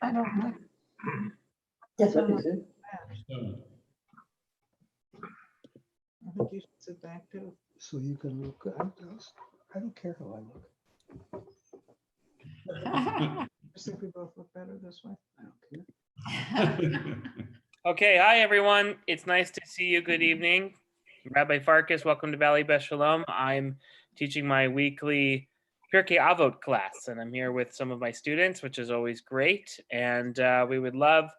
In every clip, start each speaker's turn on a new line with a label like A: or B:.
A: I don't know.
B: That's what this is.
A: I think you should sit back too.
C: So you can look, I don't care how I look.
A: I think we both look better this way.
C: I don't care.
D: Okay, hi everyone. It's nice to see you. Good evening. Rabbi Farkas, welcome to Valley Beth Shalom. I'm teaching my weekly Pirke Avot class, and I'm here with some of my students, which is always great. And we would love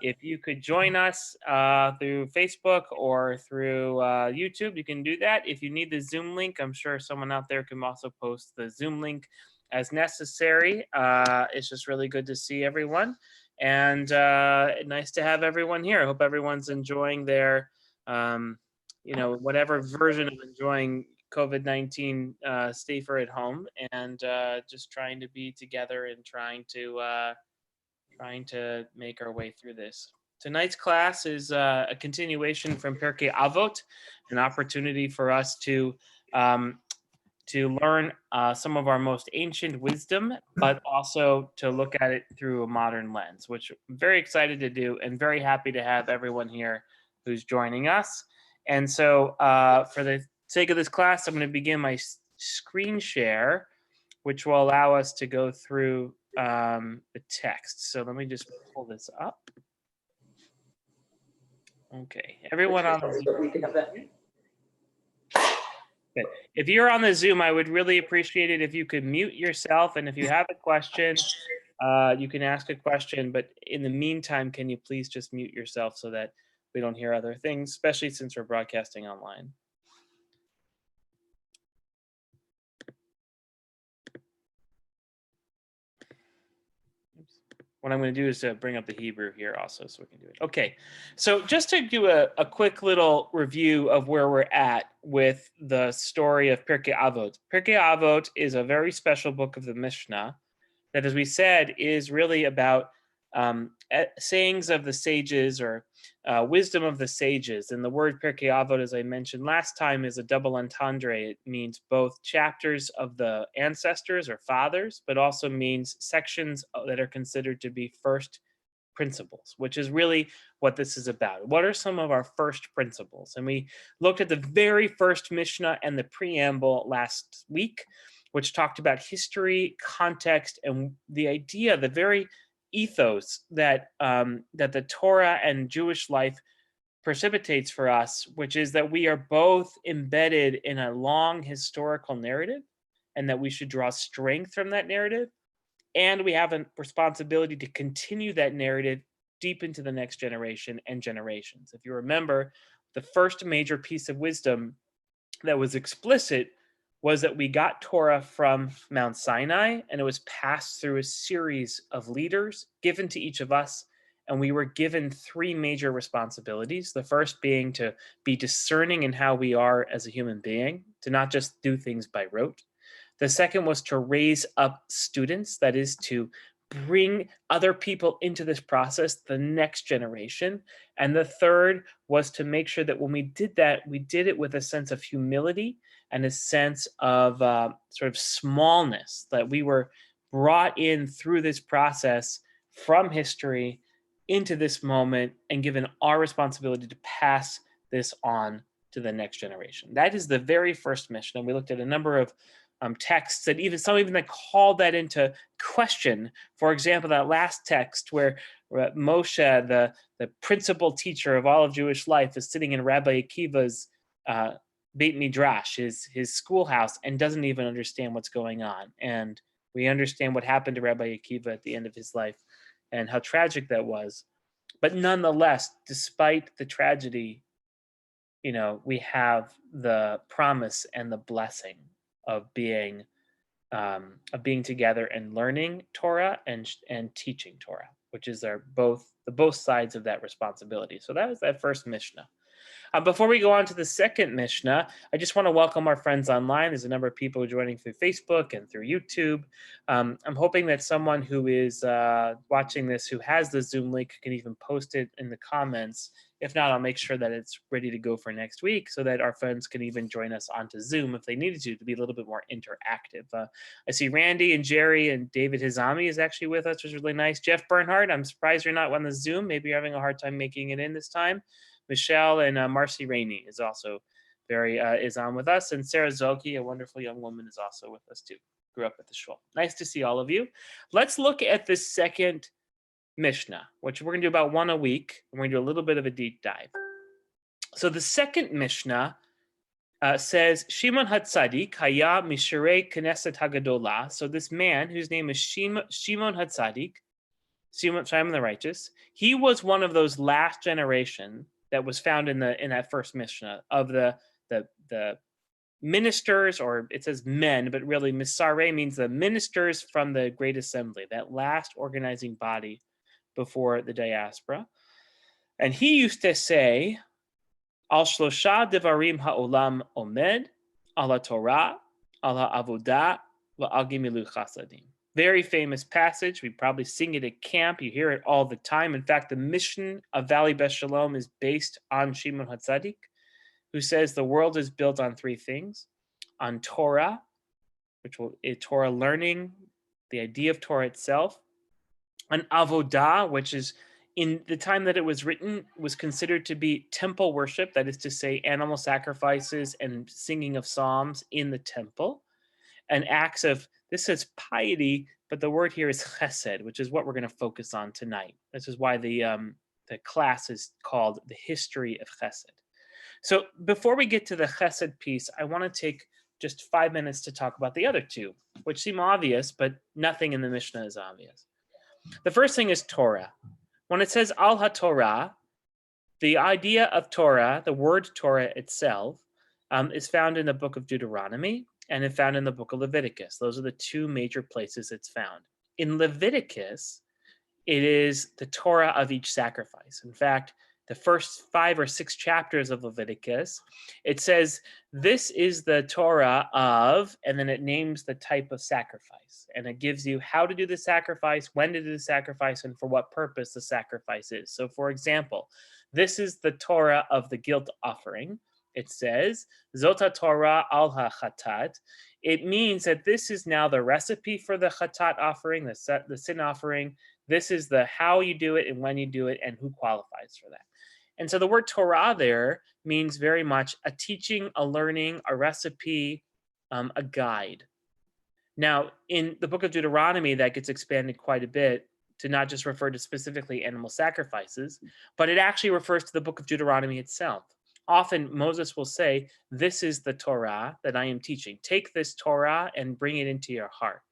D: if you could join us through Facebook or through YouTube. You can do that. If you need the Zoom link, I'm sure someone out there can also post the Zoom link as necessary. It's just really good to see everyone. And nice to have everyone here. I hope everyone's enjoying their, whatever version of enjoying COVID-19 safer at home, and just trying to be together and trying to make our way through this. Tonight's class is a continuation from Pirke Avot, an opportunity for us to learn some of our most ancient wisdom, but also to look at it through a modern lens, which I'm very excited to do and very happy to have everyone here who's joining us. And so for the sake of this class, I'm going to begin my screen share, which will allow us to go through the text. So let me just pull this up. Okay, everyone on the Zoom.
B: We can have that.
D: If you're on the Zoom, I would really appreciate it if you could mute yourself. And if you have a question, you can ask a question. But in the meantime, can you please just mute yourself so that we don't hear other things, especially since we're broadcasting online. What I'm going to do is bring up the Hebrew here also so we can do it. Okay, so just to do a quick little review of where we're at with the story of Pirke Avot. Pirke Avot is a very special book of the Mishnah that, as we said, is really about sayings of the sages or wisdom of the sages. And the word Pirke Avot, as I mentioned last time, is a double entendre. It means both chapters of the ancestors or fathers, but also means sections that are considered to be first principles, which is really what this is about. What are some of our first principles? And we looked at the very first Mishnah and the preamble last week, which talked about history, context, and the idea, the very ethos that that the Torah and Jewish life precipitates for us, which is that we are both embedded in a long historical narrative and that we should draw strength from that narrative. And we have a responsibility to continue that narrative deep into the next generation and generations. If you remember, the first major piece of wisdom that was explicit was that we got Torah from Mount Sinai, and it was passed through a series of leaders given to each of us, and we were given three major responsibilities. The first being to be discerning in how we are as a human being, to not just do things by rote. The second was to raise up students, that is to bring other people into this process, the next generation. And the third was to make sure that when we did that, we did it with a sense of humility and a sense of sort of smallness, that we were brought in through this process from history into this moment and given our responsibility to pass this on to the next generation. That is the very first Mishnah. We looked at a number of texts that even that called that into question. For example, that last text where Moshe, the principal teacher of all of Jewish life, is sitting in Rabbi Akiva's Beit Midrash, his schoolhouse, and doesn't even understand what's going on. And we understand what happened to Rabbi Akiva at the end of his life and how tragic that was. But nonetheless, despite the tragedy, we have the promise and the blessing of being together and learning Torah and teaching Torah, which is both sides of that responsibility. So that was that first Mishnah. Before we go on to the second Mishnah, I just want to welcome our friends online. There's a number of people joining through Facebook and through YouTube. I'm hoping that someone who is watching this, who has the Zoom link, can even post it in the comments If not, I'll make sure that it's ready to go for next week so that our friends can even join us onto Zoom if they needed to be a little bit more interactive. I see Randy and Jerry and David Hizami is actually with us, which is really nice. Jeff Bernhardt, I'm surprised you're not on the Zoom. Maybe you're having a hard time making it in this time. Michelle and Marcy Rainey is also is on with us. And Sarah Zolke, a wonderful young woman, is also with us too. Grew up at the shul. Nice to see all of you. Let's look at the second Mishnah, which we're going to do about one a week. And we're going to do a little bit of a deep dive. So the second Mishnah says, Shimon HaTzadik haya mishrei Knesset Hagadola. So this man, whose name is Shimon HaTzadik, Shimon the Righteous, he was one of those last generation that was found in that first Mishnah of the ministers, or it says men, but really Misare means the ministers from the Great Assembly, that last organizing body before the diaspora. And he used to say, Al shlosha devarim ha'olam omed, ala Torah, ala avodah, va'al gimilu chasadim. Very famous passage. We probably sing it at camp. You hear it all the time. In fact, the mission of Valley Beth Shalom is based on Shimon HaTzadik, who says the world is built on three things: on Torah, which is Torah learning, the idea of Torah itself; on avodah, which is in the time that it was written was considered to be temple worship, that is to say, animal sacrifices and singing of psalms in the temple, and acts of, this says piety, but the word here is chesed, which is what we're going to focus on tonight. This is why the class is called The History of Chesed. So before we get to the chesed piece, I want to take just 5 minutes to talk about the other two, which seem obvious, but nothing in the Mishnah is obvious. The first thing is Torah. When it says Al HaTorah, the idea of Torah, the word Torah itself, is found in the book of Deuteronomy and it's found in the book of Leviticus. Those are the two major places it's found. In Leviticus, it is the Torah of each sacrifice. In fact, the first 5 or 6 chapters of Leviticus, it says, this is the Torah of, and then it names the type of sacrifice. And it gives you how to do the sacrifice, when to do the sacrifice, and for what purpose the sacrifice is. So for example, this is the Torah of the guilt offering. It says, Zota Torah al ha-chatat. It means that this is now the recipe for the chatat offering, the sin offering. This is the how you do it and when you do it and who qualifies for that. And so the word Torah there means very much a teaching, a learning, a recipe, a guide. Now, in the book of Deuteronomy, that gets expanded quite a bit to not just refer to specifically animal sacrifices, but it actually refers to the book of Deuteronomy itself. Often Moses will say, this is the Torah that I am teaching. Take this Torah and bring it into your heart.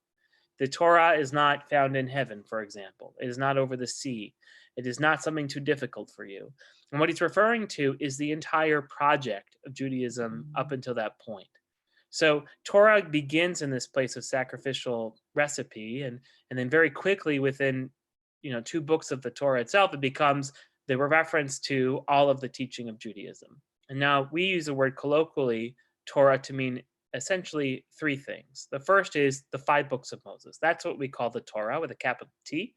D: The Torah is not found in heaven, for example. It is not over the sea. It is not something too difficult for you. And what he's referring to is the entire project of Judaism up until that point. So Torah begins in this place of sacrificial recipe, and then very quickly within 2 books of the Torah itself, it becomes the reference to all of the teaching of Judaism. And now we use the word colloquially, Torah, to mean essentially 3 things. The first is the 5 books of Moses. That's what we call the Torah with a capital T,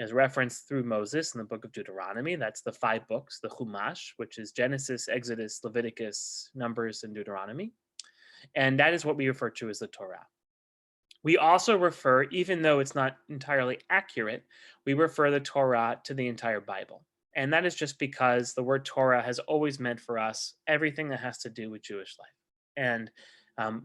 D: as referenced through Moses in the book of Deuteronomy. That's the 5 books, the Chumash, which is Genesis, Exodus, Leviticus, Numbers, and Deuteronomy. And that is what we refer to as the Torah. We also refer, even though it's not entirely accurate, we refer the Torah to the entire Bible. And that is just because the word Torah has always meant for us everything that has to do with Jewish life. And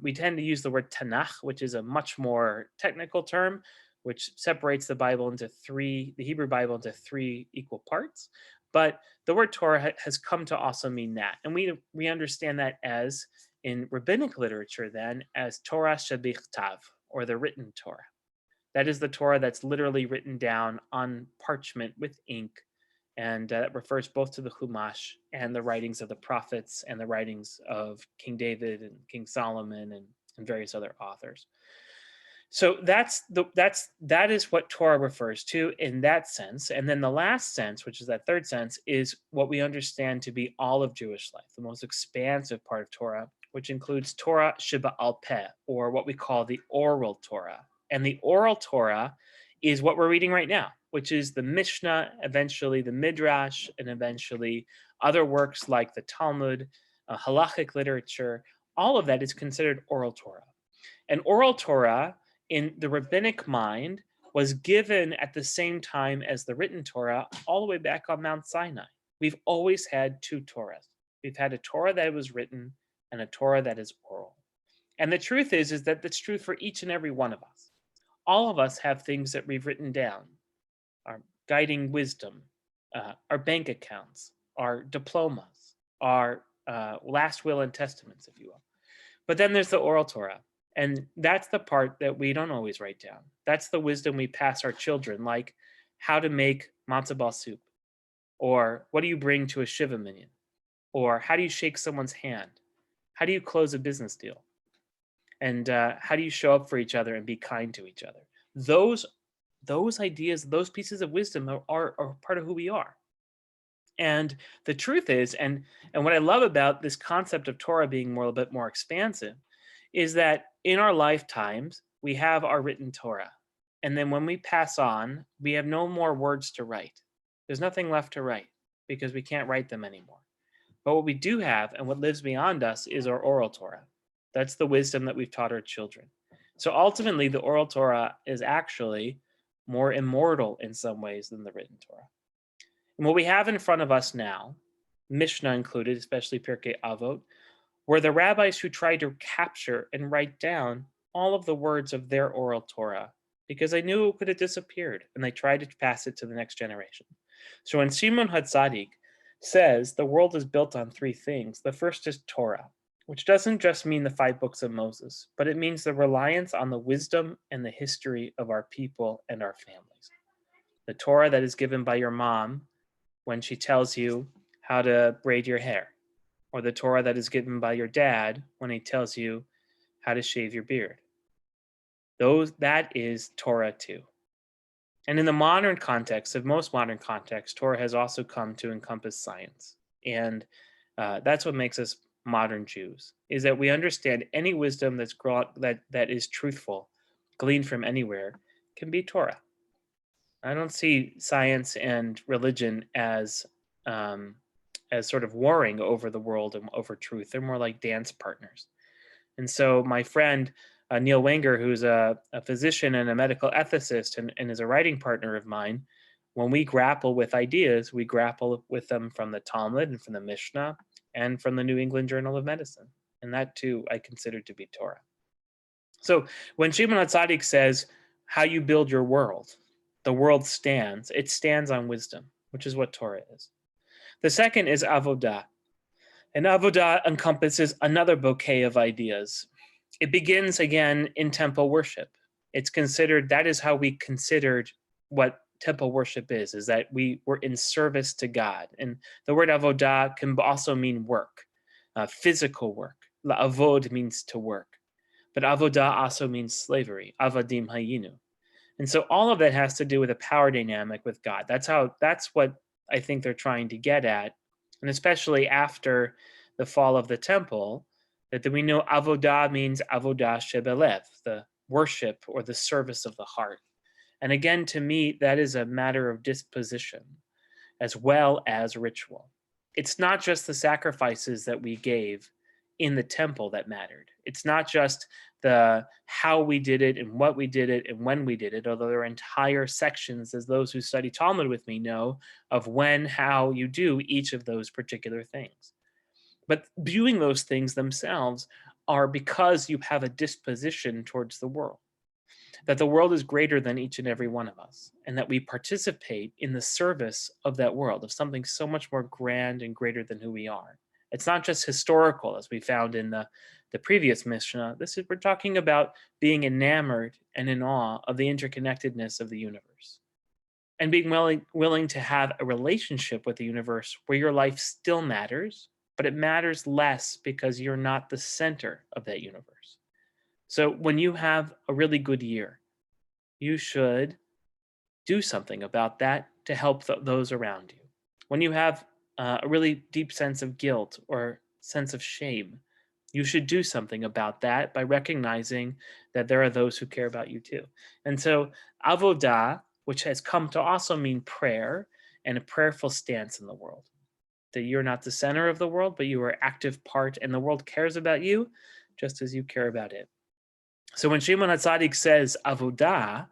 D: we tend to use the word Tanakh, which is a much more technical term, which separates the Bible into 3, the Hebrew Bible into 3 equal parts. But the word Torah has come to also mean that. And we understand that as, in rabbinic literature then, as Torah shebichtav, or the written Torah. That is the Torah that's literally written down on parchment with ink. And that refers both to the Chumash and the writings of the prophets and the writings of King David and King Solomon and various other authors. So that is what Torah refers to in that sense. And then the last sense, which is that third sense, is what we understand to be all of Jewish life, the most expansive part of Torah, which includes Torah Sheba'al Peh, or what we call the oral Torah. And the oral Torah is what we're reading right now, which is the Mishnah, eventually the Midrash, and eventually other works like the Talmud, halachic literature. All of that is considered oral Torah. And oral Torah, in the rabbinic mind, was given at the same time as the written Torah all the way back on Mount Sinai. We've always had two Torahs. We've had a Torah that was written and a Torah that is oral. And the truth is that that's true for each and every one of us. All of us have things that we've written down, our guiding wisdom, our bank accounts, our diplomas, our last will and testaments, if you will. But then there's the oral Torah. And that's the part that we don't always write down. That's the wisdom we pass our children, like how to make matzo ball soup, or what do you bring to a Shiva minyan, or how do you shake someone's hand? How do you close a business deal? And how do you show up for each other and be kind to each other? Those ideas, those pieces of wisdom are part of who we are. And the truth is, and what I love about this concept of Torah being a little bit more expansive, is that in our lifetimes, we have our written Torah. And then when we pass on, we have no more words to write. There's nothing left to write because we can't write them anymore. But what we do have and what lives beyond us is our oral Torah. That's the wisdom that we've taught our children. So ultimately, the oral Torah is actually more immortal in some ways than the written Torah. And what we have in front of us now, Mishnah included, especially Pirke Avot, were the rabbis who tried to capture and write down all of the words of their oral Torah because they knew it could have disappeared, and they tried to pass it to the next generation. So when Shimon HaTzadik says the world is built on three things, the first is Torah, which doesn't just mean the 5 books of Moses, but it means the reliance on the wisdom and the history of our people and our families. The Torah that is given by your mom when she tells you how to braid your hair, or the Torah that is given by your dad when he tells you how to shave your beard. That is Torah too. And in the modern context, of most modern contexts, Torah has also come to encompass science. And that's what makes us modern Jews, is that we understand any wisdom that is truthful, gleaned from anywhere, can be Torah. I don't see science and religion as sort of warring over the world and over truth. They're more like dance partners. And so my friend, Neil Wenger, who's a physician and a medical ethicist and is a writing partner of mine, when we grapple with ideas, we grapple with them from the Talmud and from the Mishnah and from the New England Journal of Medicine. And that too, I consider to be Torah. So when Shimon HaTzadik says how you build your world, the world stands, it stands on wisdom, which is what Torah is. The second is Avodah. And Avodah encompasses another bouquet of ideas. It begins again in temple worship. It's considered, that is how we considered what temple worship is that we were in service to God. And the word Avodah can also mean work, physical work. Avod means to work. But Avodah also means slavery, Avadim Hayinu. And so all of that has to do with a power dynamic with God. That's what I think they're trying to get at. And especially after the fall of the temple, that we know Avodah means Avodah Shebelev, the worship or the service of the heart. And again, to me, that is a matter of disposition as well as ritual. It's not just the sacrifices that we gave in the temple that mattered. It's not just the how we did it and what we did it and when we did it, although there are entire sections, as those who study Talmud with me know, of when, how you do each of those particular things. But viewing those things themselves are because you have a disposition towards the world, that the world is greater than each and every one of us, and that we participate in the service of that world, of something so much more grand and greater than who we are. It's not just historical, as we found in the previous Mishnah. We're talking about being enamored and in awe of the interconnectedness of the universe, and being willing to have a relationship with the universe where your life still matters, but it matters less because you're not the center of that universe. So when you have a really good year, you should do something about that to help those around you. When you have a really deep sense of guilt or sense of shame, You should do something about that by recognizing that there are those who care about you too. And so avodah, which has come to also mean prayer and a prayerful stance in the world, that you're not the center of the world, but you are active part, and the world cares about you just as you care about it. So when Shimon HaTzadik says avodah,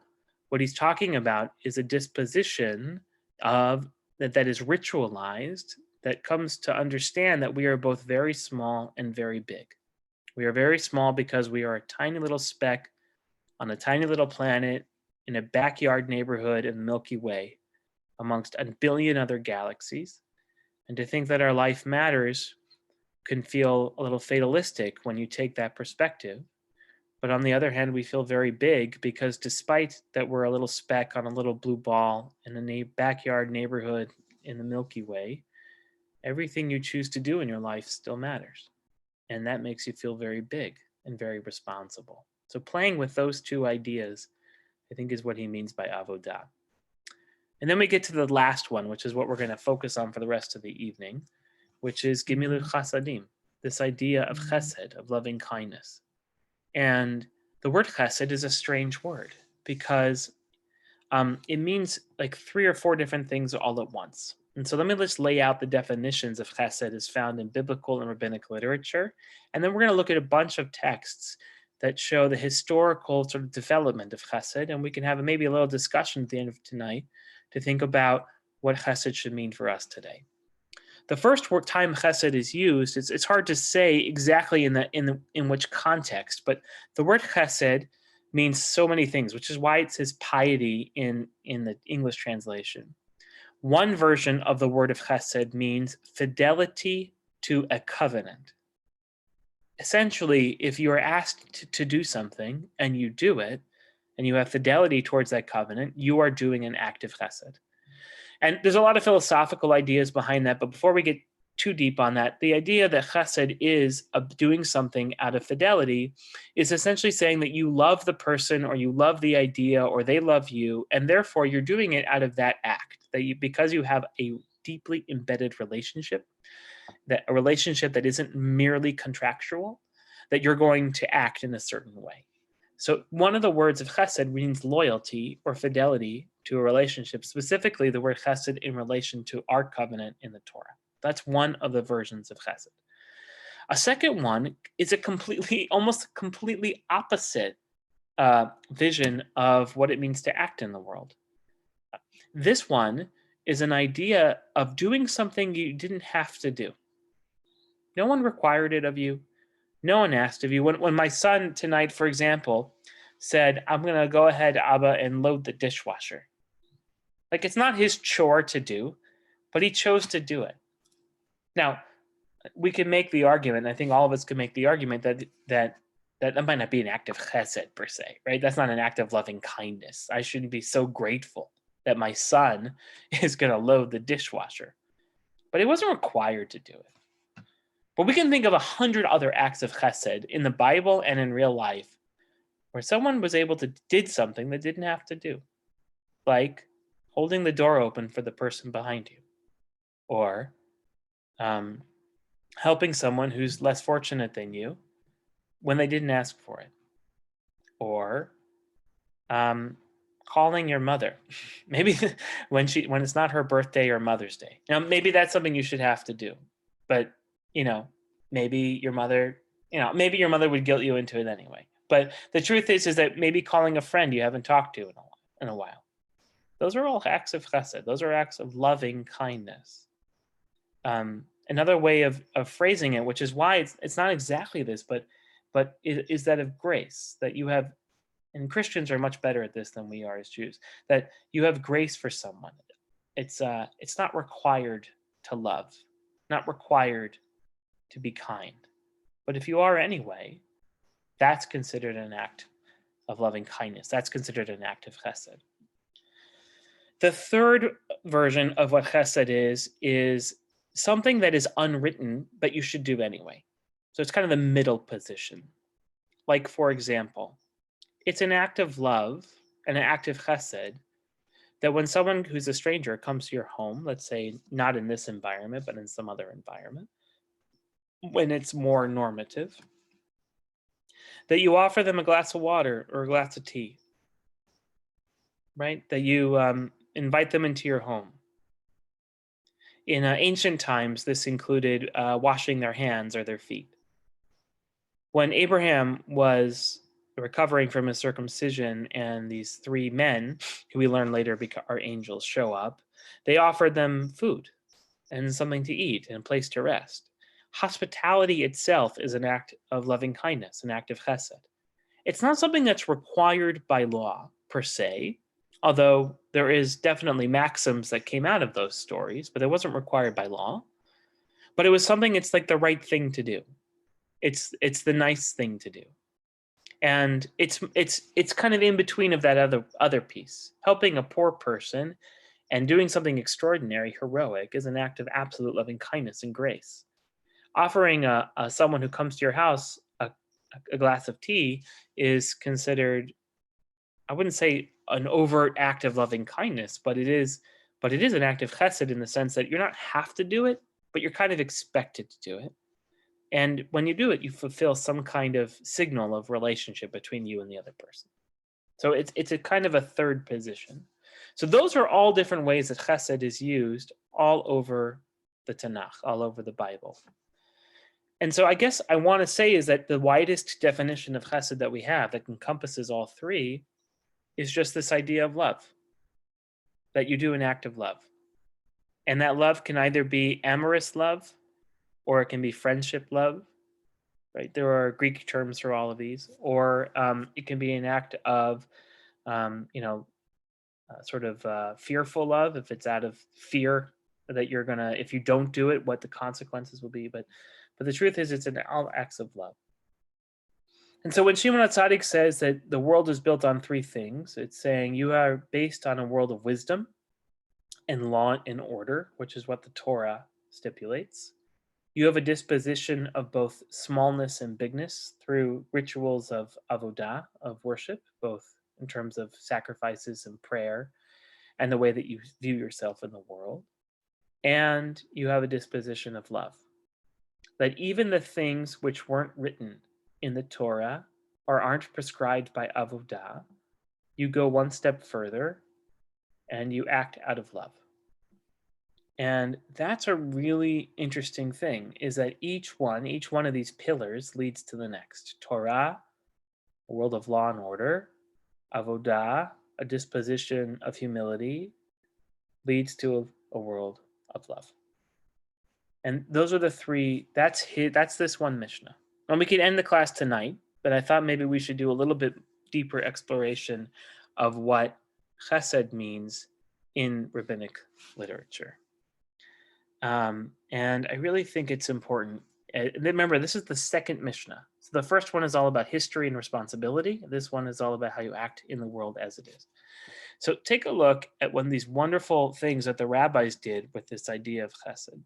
D: what he's talking about is a disposition of that is ritualized, that comes to understand that we are both very small and very big. We are very small because we are a tiny little speck on a tiny little planet in a backyard neighborhood in the Milky Way amongst a billion other galaxies. And to think that our life matters can feel a little fatalistic when you take that perspective. But on the other hand, we feel very big because despite that we're a little speck on a little blue ball in a backyard neighborhood in the Milky Way, everything you choose to do in your life still matters. And that makes you feel very big and very responsible. So playing with those two ideas, I think, is what he means by avodah. And then we get to the last one, which is what we're going to focus on for the rest of the evening, which is gimilut chasadim, this idea of chesed, of loving kindness. And the word chesed is a strange word because it means like 3 or 4 different things all at once. And so let me just lay out the definitions of chesed as found in biblical and rabbinic literature. And then we're going to look at a bunch of texts that show the historical sort of development of chesed. And we can have maybe a little discussion at the end of tonight to think about what chesed should mean for us today. The first time chesed is used, it's hard to say exactly in which context, but the word chesed means so many things, which is why it says piety in the English translation. One version of the word of chesed means fidelity to a covenant. Essentially, if you are asked to do something and you do it, and you have fidelity towards that covenant, you are doing an act of chesed. And there's a lot of philosophical ideas behind that, but before we get too deep on that, the idea that chesed is doing something out of fidelity is essentially saying that you love the person or you love the idea or they love you, and therefore you're doing it out of that act, that because you have a deeply embedded relationship, that a relationship that isn't merely contractual, that you're going to act in a certain way. So one of the words of chesed means loyalty or fidelity to a relationship, specifically the word chesed in relation to our covenant in the Torah. That's one of the versions of chesed. A second one is almost completely opposite vision of what it means to act in the world. This one is an idea of doing something you didn't have to do. No one required it of you. No one asked of you. When my son tonight, for example, said, I'm going to go ahead, Abba, and load the dishwasher. Like, it's not his chore to do, but he chose to do it. Now, we can make the argument, I think all of us can make the argument that might not be an act of chesed per se, right? That's not an act of loving kindness. I shouldn't be so grateful that my son is going to load the dishwasher. But he wasn't required to do it. But we can think of 100 other acts of chesed in the Bible and in real life where someone was able to did something they didn't have to do, like holding the door open for the person behind you, or helping someone who's less fortunate than you when they didn't ask for it, or calling your mother, maybe when it's not her birthday or Mother's Day. Now, maybe that's something you should have to do, but maybe your mother would guilt you into it anyway. But the truth is that maybe calling a friend you haven't talked to in a while. Those are all acts of chesed. Those are acts of loving kindness. Another way of phrasing it, which is why it's not exactly this, but is that of grace, that you have, and Christians are much better at this than we are as Jews, that you have grace for someone. It's not required to love, not required to be kind. But if you are anyway, that's considered an act of loving kindness. That's considered an act of chesed. The third version of what chesed is something that is unwritten, but you should do anyway. So it's kind of the middle position. Like, for example, it's an act of love and an act of chesed that when someone who's a stranger comes to your home, let's say not in this environment, but in some other environment, when it's more normative, that you offer them a glass of water or a glass of tea, right? That you invite them into your home. In ancient times, this included washing their hands or their feet. When Abraham was recovering from his circumcision and these three men, who we learn later are angels, show up, they offered them food and something to eat and a place to rest. Hospitality itself is an act of loving kindness, an act of chesed. It's not something that's required by law per se, although there is definitely maxims that came out of those stories, but it wasn't required by law. But it was something, it's like the right thing to do. It's the nice thing to do. And it's kind of in between of that other piece. Helping a poor person and doing something extraordinary, heroic, is an act of absolute loving kindness and grace. Offering someone who comes to your house a glass of tea is considered, I wouldn't say an overt act of loving kindness, but it is an act of chesed in the sense that you're not have to do it, but you're kind of expected to do it. And when you do it, you fulfill some kind of signal of relationship between you and the other person. So it's a kind of a third position. So those are all different ways that chesed is used all over the Tanakh, all over the Bible. And so I guess I want to say is that the widest definition of chesed that we have that encompasses all three is just this idea of love, that you do an act of love. And that love can either be amorous love or it can be friendship love, right? There are Greek terms for all of these, or it can be an act of, sort of fearful love, if it's out of fear that you're gonna, if you don't do it, what the consequences will be. But the truth is, it's an all acts of love. And so when Shimon HaTzadik says that the world is built on three things, it's saying you are based on a world of wisdom and law and order, which is what the Torah stipulates. You have a disposition of both smallness and bigness through rituals of avodah, of worship, both in terms of sacrifices and prayer and the way that you view yourself in the world. And you have a disposition of love. That even the things which weren't written in the Torah or aren't prescribed by avodah, you go one step further and you act out of love. And that's a really interesting thing, is that each one of these pillars leads to the next. Torah, a world of law and order. Avodah, a disposition of humility, leads to a world of love. And those are the three, that's this one Mishnah. And we could end the class tonight, but I thought maybe we should do a little bit deeper exploration of what chesed means in rabbinic literature. And I really think it's important. Remember, this is the second Mishnah. So the first one is all about history and responsibility. This one is all about how you act in the world as it is. So take a look at one of these wonderful things that the rabbis did with this idea of chesed.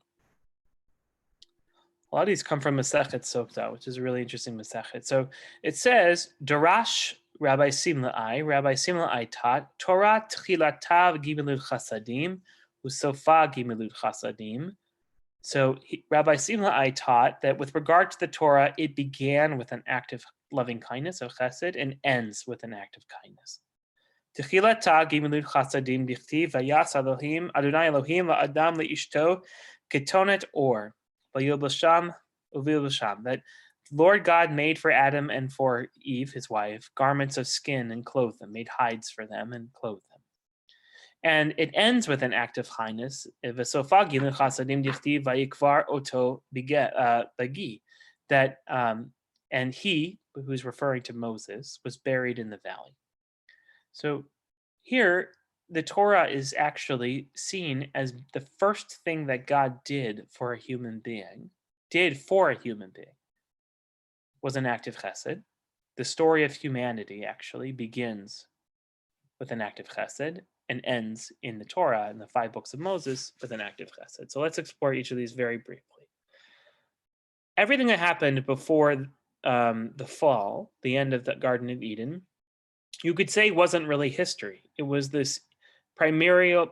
D: A lot of these come from Masechet Sotah, which is a really interesting Masechet. So it says, Darash Rabbi Simlai taught, Torah tchilatav gimilut chasadim, usofa gimilut chasadim. So Rabbi Simlai taught that with regard to the Torah, it began with an act of loving kindness, of chesed, and ends with an act of kindness. Tchilatav gimilut chasadim dichtiv vayas Elohim, Adonai Elohim la'adam le'ishto ketonet or. That Lord God made for Adam and for Eve, his wife, garments of skin and clothed them, made hides for them and clothed them. And it ends with an act of kindness. That and he, who's referring to Moses, was buried in the valley. So here, the Torah is actually seen as the first thing that God did for a human being, was an act of chesed. The story of humanity actually begins with an act of chesed and ends in the Torah, in the 5 books of Moses, with an act of chesed. So let's explore each of these very briefly. Everything that happened before the fall, the end of the Garden of Eden, you could say wasn't really history. It was this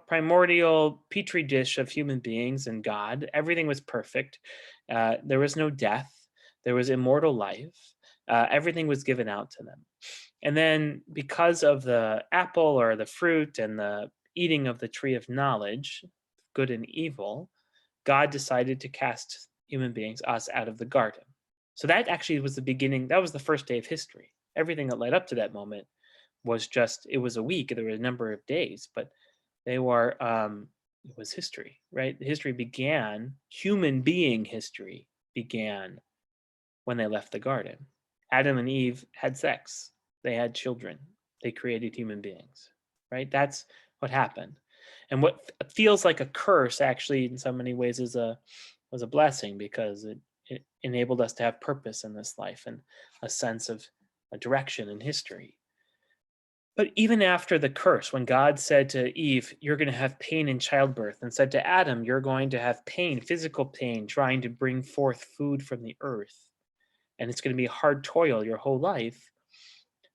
D: primordial petri dish of human beings and God. Everything was perfect. There was no death. There was immortal life. Everything was given out to them. And then because of the apple or the fruit and the eating of the tree of knowledge, good and evil, God decided to cast human beings, us, out of the garden. So that actually was the beginning. That was the first day of history. Everything that led up to that moment was just, it was a week. There were a number of days, but they were, it was history, right? History began, human being history began when they left the garden. Adam and Eve had sex. They had children. They created human beings, right? That's what happened. And what feels like a curse actually in so many ways was a blessing, because it enabled us to have purpose in this life and a sense of a direction in history. But even after the curse, when God said to Eve, you're going to have pain in childbirth, and said to Adam, you're going to have pain, physical pain, trying to bring forth food from the earth, and it's going to be hard toil your whole life,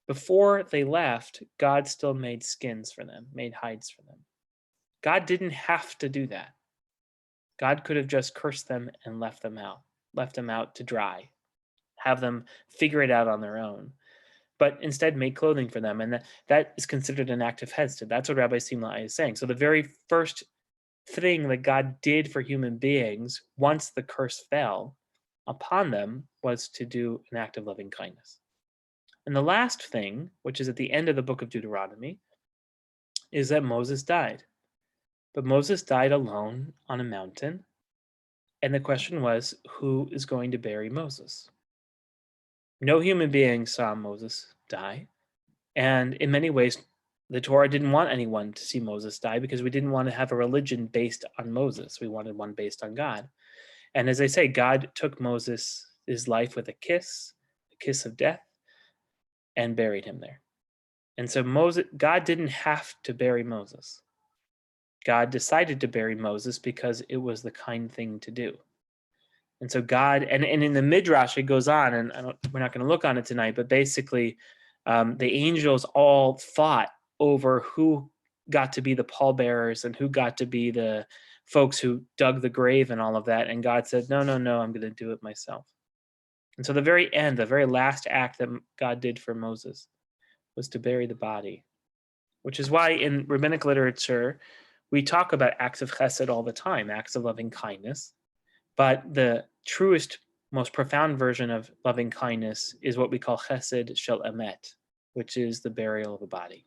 D: before they left, God still made skins for them, made hides for them. God didn't have to do that. God could have just cursed them and left them out to dry, have them figure it out on their own, but instead made clothing for them. And that is considered an act of chesed. That's what Rabbi Simlai is saying. So the very first thing that God did for human beings once the curse fell upon them was to do an act of loving kindness. And the last thing, which is at the end of the book of Deuteronomy, is that Moses died. But Moses died alone on a mountain. And the question was, who is going to bury Moses? No human being saw Moses die. And in many ways, the Torah didn't want anyone to see Moses die, because we didn't want to have a religion based on Moses. We wanted one based on God. And as I say, God took Moses' life with a kiss of death, and buried him there. And so God didn't have to bury Moses. God decided to bury Moses because it was the kind thing to do. And so God, and in the Midrash, it goes on, and we're not going to look on it tonight, but basically the angels all fought over who got to be the pallbearers and who got to be the folks who dug the grave and all of that. And God said, no, I'm going to do it myself. And so the very end, the very last act that God did for Moses was to bury the body, which is why in rabbinic literature, we talk about acts of chesed all the time, acts of loving kindness. But the truest, most profound version of loving kindness is what we call chesed shel emet, which is the burial of a body,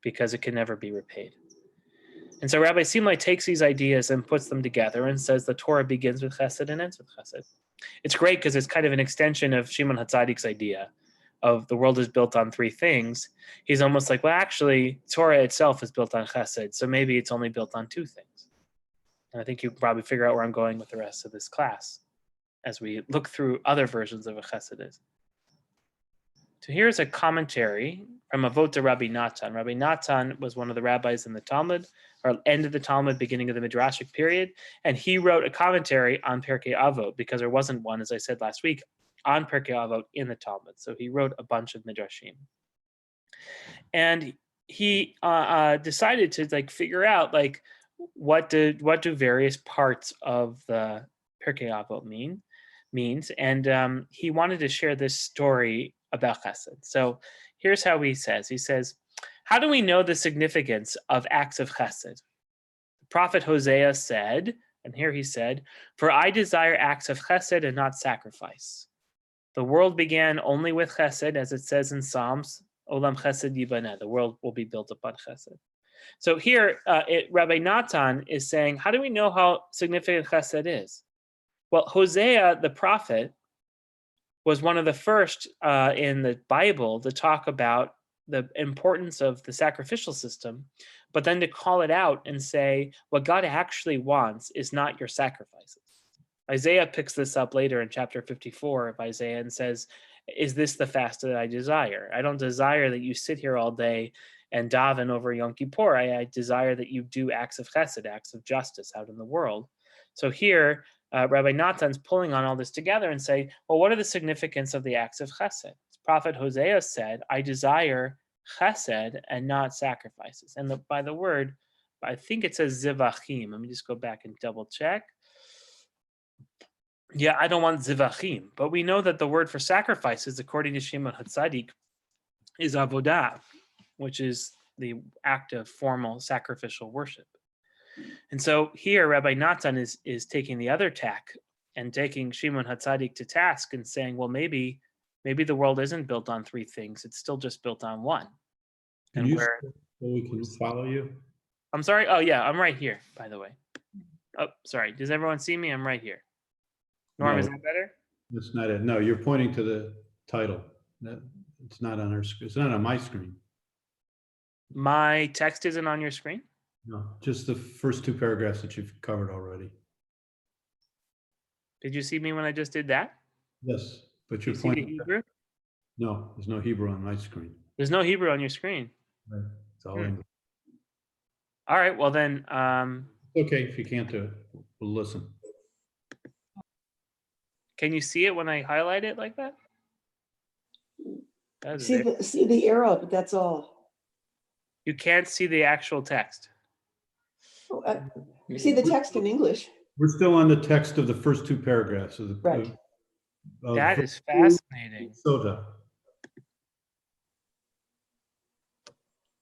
D: because it can never be repaid. And so Rabbi Simlai takes these ideas and puts them together and says the Torah begins with chesed and ends with chesed. It's great because it's kind of an extension of Shimon HaTzaddik's idea of the world is built on three things. He's almost like, well, actually, Torah itself is built on chesed, so maybe it's only built on two things. And I think you can probably figure out where I'm going with the rest of this class as we look through other versions of what chesed is. So here's a commentary from Avot to Rabbi Natan. Rabbi Natan was one of the rabbis in the Talmud, or end of the Talmud, beginning of the Midrashic period, and he wrote a commentary on Pirke Avot, because there wasn't one, as I said last week, on Pirke Avot in the Talmud. So he wrote a bunch of Midrashim. And he decided to figure out what do various parts of the Pirke Avot means, and he wanted to share this story about chesed. So here's how he says. He says, how do we know the significance of acts of chesed? The prophet Hosea said, and here he said, for I desire acts of chesed and not sacrifice. The world began only with chesed, as it says in Psalms, Olam chesed yibaneh, the world will be built upon chesed. So here, Rabbi Natan is saying, how do we know how significant chesed is? Well, Hosea, the prophet, was one of the first in the Bible to talk about the importance of the sacrificial system, but then to call it out and say, what God actually wants is not your sacrifices. Isaiah picks this up later in chapter 54 of Isaiah and says, is this the fast that I desire? I don't desire that you sit here all day and daven over Yom Kippur. I desire that you do acts of chesed, acts of justice out in the world. So here, Rabbi Natan's pulling on all this together and say, well, what are the significance of the acts of chesed? Prophet Hosea said, I desire chesed and not sacrifices. And by the word, I think it says zivachim. Let me just go back and double check. Yeah, I don't want zivachim, but we know that the word for sacrifices, according to Shimon HaTzadik, is avodah, which is the act of formal sacrificial worship. And so here, Rabbi Natan is taking the other tack and taking Shimon HaTzadik to task and saying, well, maybe the world isn't built on three things; it's still just built on one.
E: Can
D: And
E: you
D: where?
E: so we can follow you?
D: I'm sorry. Oh yeah, I'm right here. By the way. Oh, sorry. Does everyone see me? I'm right here. Norm,
E: No.
D: is that better?
E: That's not it. No, you're pointing to the title. It's not on our screen. It's not on my screen.
D: My text isn't on your screen.
E: No, just the first two paragraphs that you've covered already.
D: Did you see me when I just did that?
E: Yes, but
D: Did
E: you're
D: you see the
E: pointing.
D: Hebrew?
E: No, there's no Hebrew on my screen.
D: There's no Hebrew on your screen.
E: Right. It's all
D: Hmm.
E: English.
D: All right. Well then,
E: Okay, if you can't do it, we'll listen.
D: can you see it when I highlight it like that? That is
B: See the arrow, but that's all.
D: You can't see the actual text.
B: Oh, see the text in English,
E: We're still on the text of the first two paragraphs of the.
B: right?
D: That is fascinating.
E: Sota.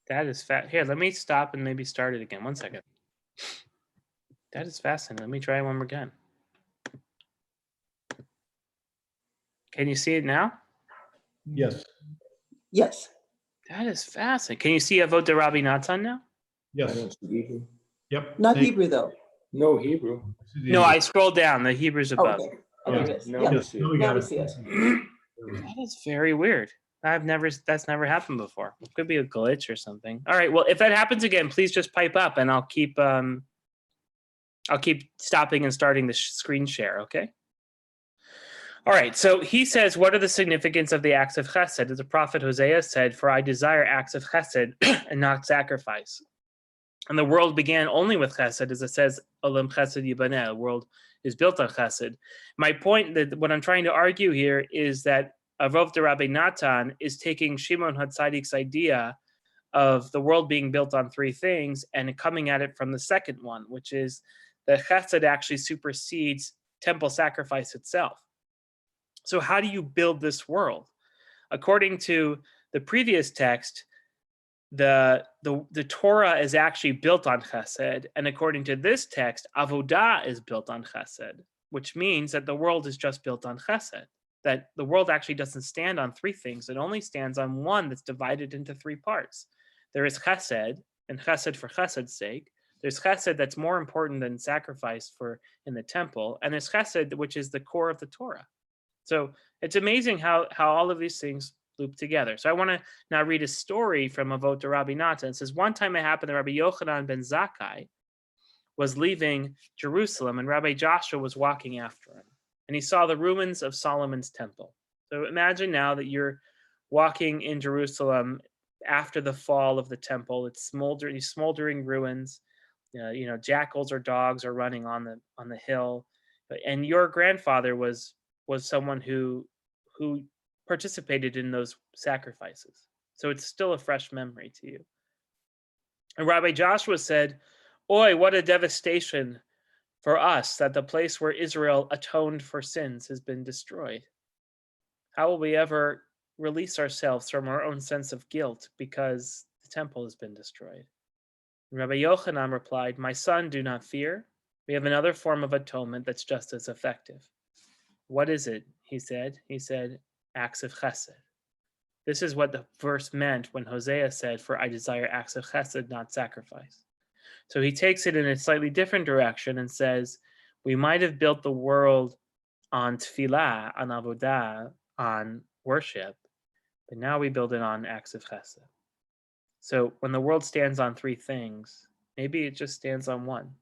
D: That is Here, let me stop and maybe start it again. 1 second. That is fascinating. Let me try it one more again. Can you see it now?
E: Yes,
B: Yes.
D: That is fascinating. Can you see Avot de Rabbi Natan now?
F: I
E: yes,
F: don't speak Hebrew.
E: yep.
B: Not
E: thank
B: Hebrew though.
F: No Hebrew.
E: you.
D: No, I scrolled down. The Hebrew's
B: Oh,
D: above.
B: okay.
E: Yeah.
B: Okay, yes.
F: No,
B: Yeah.
F: we see
E: No,
F: it.
E: we
B: Now
E: got
B: we
E: it.
B: see it.
D: That is very weird. That's never happened before. It could be a glitch or something. All right. Well, if that happens again, please just pipe up and I'll keep stopping and starting the screen share. Okay. All right. So he says, what are the significance of the acts of chesed? As the prophet Hosea said, for I desire acts of chesed and not sacrifice. And the world began only with chesed, as it says, Olam chesed yibaneh, the world is built on chesed. My point, that what I'm trying to argue here, is that Avot de Rabbi Natan is taking Shimon HaTzadik's idea of the world being built on three things and coming at it from the second one, which is that chesed actually supersedes temple sacrifice itself. So how do you build this world? According to the previous text, the Torah is actually built on chesed, and according to this text, avodah is built on chesed, which means that the world is just built on chesed, that the world actually doesn't stand on three things. It only stands on one that's divided into three parts. There is chesed, and chesed for chesed's sake. There's chesed that's more important than sacrifice in the temple, and there's chesed, which is the core of the Torah. So it's amazing how all of these things loop together. So I want to now read a story from Avot de Rabbi Natan. It says, one time it happened that Rabbi Yochanan ben Zakkai was leaving Jerusalem, and Rabbi Joshua was walking after him. And he saw the ruins of Solomon's temple. So imagine now that you're walking in Jerusalem after the fall of the temple. It's smoldering ruins. Jackals or dogs are running on the hill. And your grandfather was someone who participated in those sacrifices. So it's still a fresh memory to you. And Rabbi Joshua said, "Oi, what a devastation for us that the place where Israel atoned for sins has been destroyed. How will we ever release ourselves from our own sense of guilt because the temple has been destroyed?" And Rabbi Yochanan replied, "My son, do not fear. We have another form of atonement that's just as effective." "What is it?" he said. He said, "Acts of chesed." This is what the verse meant when Hosea said, "For I desire acts of chesed, not sacrifice." So he takes it in a slightly different direction and says, we might have built the world on tefillah, on avodah, on worship, but now we build it on acts of chesed. So when the world stands on three things, maybe it just stands on one.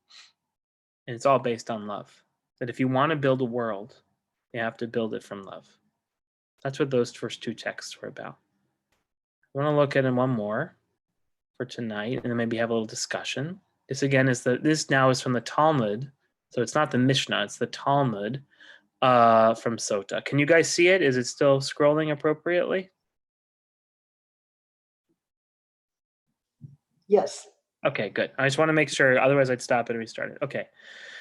D: And it's all based on love. That if you want to build a world, you have to build it from love. That's what those first two texts were about. I want to look at one more for tonight, and then maybe have a little discussion. This again this now is from the Talmud, so it's not the Mishnah, it's the Talmud from Sota. Can you guys see it? Is it still scrolling appropriately?
B: Yes.
D: Okay, good. I just want to make sure. Otherwise, I'd stop it and restart it. Okay.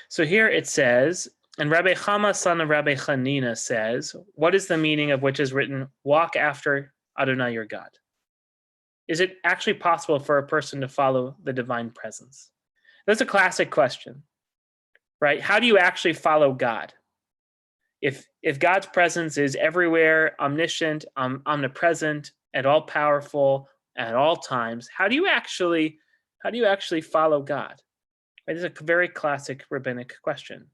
D: So here it says, and Rabbi Chama, son of Rabbi Chanina, says, what is the meaning of which is written, walk after Adonai your God? Is it actually possible for a person to follow the divine presence? That's a classic question, right? How do you actually follow God? If God's presence is everywhere, omniscient, omnipresent, and all powerful at all times, how do you actually follow God? Right? It's a very classic rabbinic question.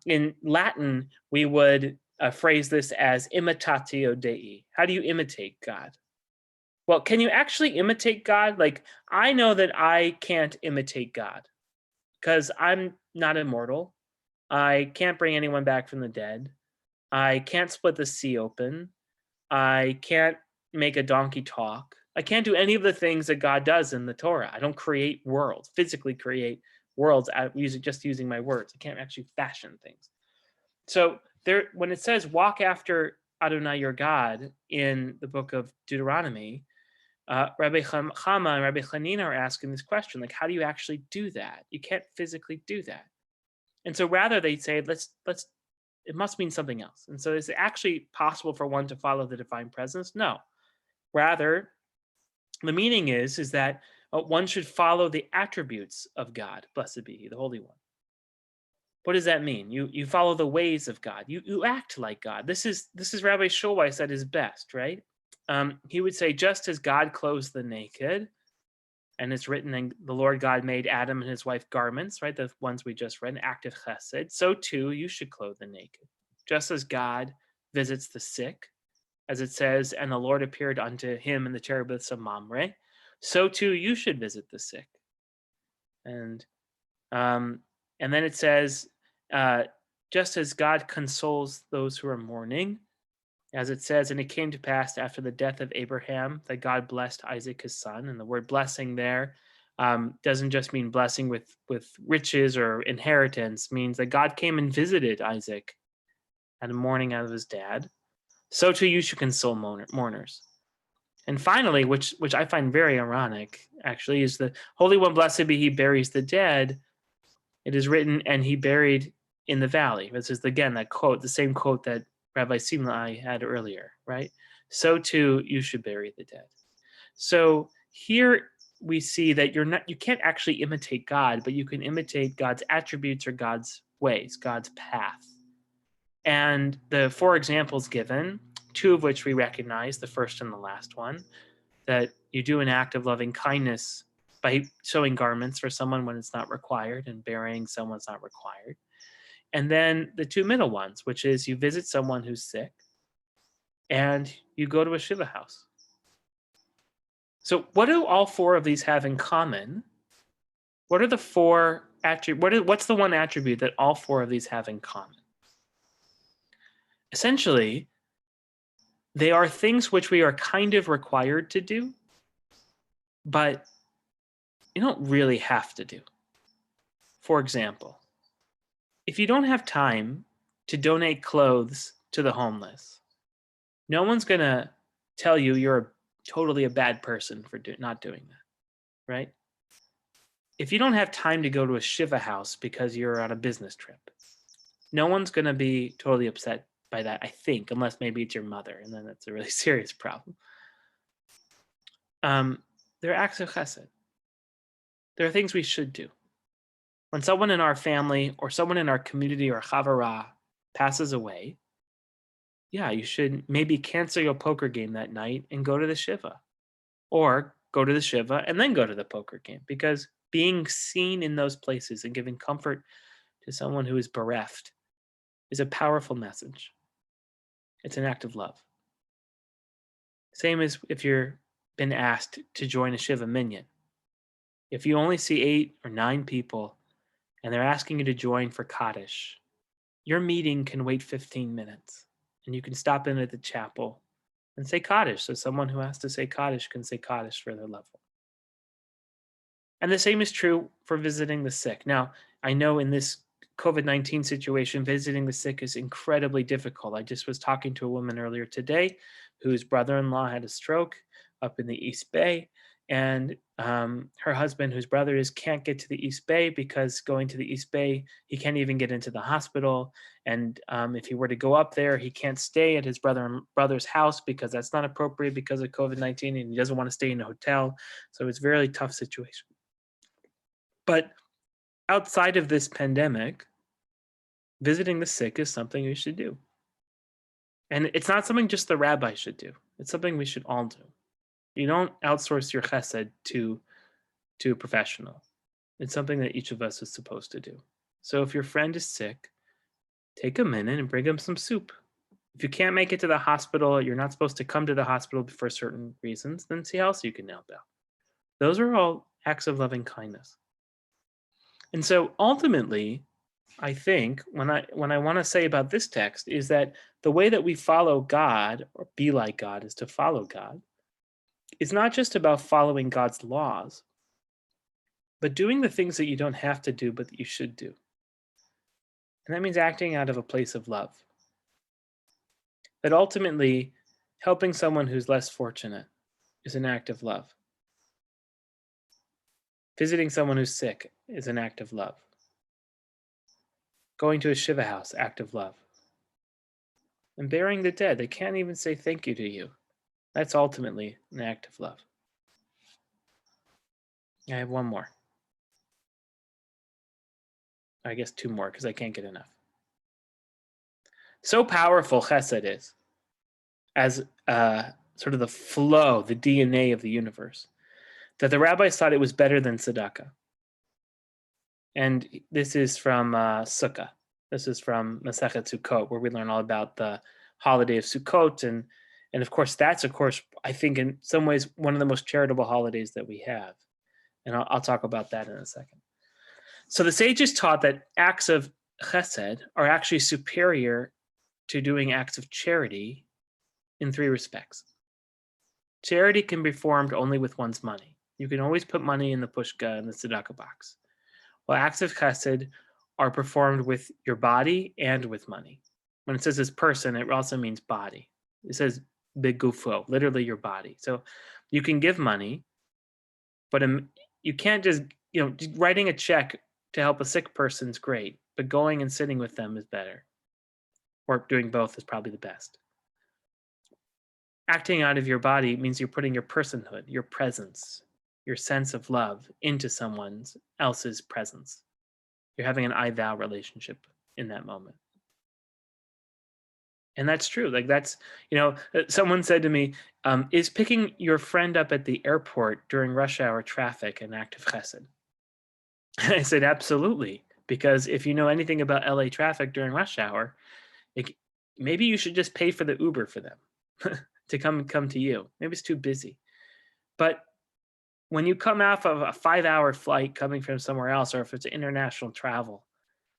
D: In Latin, we would phrase this as imitatio Dei. How do you imitate God? Well, can you actually imitate God? Like, I know that I can't imitate God because I'm not immortal. I can't bring anyone back from the dead. I can't split the sea open. I can't make a donkey talk. I can't do any of the things that God does in the Torah. I don't create worlds, physically create worlds just using my words. I can't actually fashion things. So there, when it says walk after Adonai your God in the book of Deuteronomy, Rabbi Chama and Rabbi Chanina are asking this question, like, how do you actually do that? You can't physically do that. And so rather they say, it must mean something else. And so is it actually possible for one to follow the divine presence? No. Rather, the meaning is that one should follow the attributes of God, blessed be he, the Holy One. What does that mean? You follow the ways of God. You act like God. This is Rabbi Schulweis at his best, right? He would say, just as God clothes the naked, and it's written, and the Lord God made Adam and his wife garments, right? The ones we just read, active chesed. So too, you should clothe the naked. Just as God visits the sick, as it says, and the Lord appeared unto him in the cherubims of Mamre, so too you should visit the sick. And then it says, just as God consoles those who are mourning, as it says, and it came to pass after the death of Abraham that God blessed Isaac his son. And the word blessing there doesn't just mean blessing with riches or inheritance, means that God came and visited Isaac at a mourning out of his dad. So too you should console mourners. And finally, which I find very ironic, actually, is the Holy One, blessed be he, buries the dead. It is written, and he buried in the valley. This is, again, that quote, the same quote that Rabbi Simlai had earlier, right? So too, you should bury the dead. So here we see that you can't actually imitate God, but you can imitate God's attributes or God's ways, God's path. And the 4 examples given, 2 of which we recognize, the first and the last one, that you do an act of loving kindness by sewing garments for someone when it's not required and burying someone's not required. And then the 2 middle ones, which is you visit someone who's sick and you go to a Shiva house. So what do all 4 of these have in common? What are the 4 attributes? What's the one attribute that all 4 of these have in common? Essentially, they are things which we are kind of required to do, but you don't really have to do. For example, if you don't have time to donate clothes to the homeless, no one's going to tell you you're totally a bad person for not doing that, right? If you don't have time to go to a Shiva house because you're on a business trip, no one's going to be totally upset by that, I think, unless maybe it's your mother, and then that's a really serious problem. They're acts of chesed. There are things we should do. When someone in our family or someone in our community or chavara passes away, yeah, you should maybe cancel your poker game that night and go to the Shiva. Or go to the Shiva and then go to the poker game. Because being seen in those places and giving comfort to someone who is bereft is a powerful message. It's an act of love. Same as if you're been asked to join a Shiva minyan. If you only see 8 or 9 people and they're asking you to join for Kaddish, your meeting can wait 15 minutes and you can stop in at the chapel and say Kaddish, so someone who has to say Kaddish can say Kaddish for their loved one. And the same is true for visiting the sick. Now, I know in this COVID-19 situation, visiting the sick is incredibly difficult. I just was talking to a woman earlier today whose brother-in-law had a stroke up in the East Bay, and her husband, whose brother is, can't get to the East Bay because going to the East Bay, he can't even get into the hospital. And if he were to go up there, he can't stay at his brother's house because that's not appropriate because of COVID-19, and he doesn't want to stay in a hotel. So it's a very tough situation. But outside of this pandemic, visiting the sick is something we should do. And it's not something just the rabbi should do. It's something we should all do. You don't outsource your chesed to a professional. It's something that each of us is supposed to do. So if your friend is sick, take a minute and bring him some soup. If you can't make it to the hospital, you're not supposed to come to the hospital for certain reasons, then see how else you can help out. Those are all acts of loving kindness. And so ultimately, I think when I want to say about this text is that the way that we follow God or be like God is to follow God. It's not just about following God's laws, but doing the things that you don't have to do, but that you should do. And that means acting out of a place of love. That ultimately, helping someone who's less fortunate is an act of love. Visiting someone who's sick is an act of love. Going to a shiva house, act of love. And burying the dead, they can't even say thank you to you. That's ultimately an act of love. I have one more. I guess two more because I can't get enough. So powerful chesed is as sort of the flow, the DNA of the universe, that the rabbis thought it was better than tzedakah. And this is from Sukkah. This is from Masechet Sukkot, where we learn all about the holiday of Sukkot. And of course, that's, of course, I think in some ways, one of the most charitable holidays that we have. And I'll talk about that in a second. So the sages taught that acts of chesed are actually superior to doing acts of charity in three respects. Charity can be performed only with one's money. You can always put money in the pushka in the tzedakah box. While acts of chesed are performed with your body and with money. When it says this person, it also means body. It says begufo, literally your body. So you can give money, but you can't just, writing a check to help a sick person is great, but going and sitting with them is better. Or doing both is probably the best. Acting out of your body means you're putting your personhood, your presence, your sense of love into someone else's presence. You're having an I-thou relationship in that moment. And that's true. Like that's, someone said to me, is picking your friend up at the airport during rush hour traffic an act of chesed? And I said, absolutely. Because if you know anything about LA traffic during rush hour, maybe you should just pay for the Uber for them to come to you. Maybe it's too busy. But when you come off of a 5-hour flight coming from somewhere else, or if it's international travel,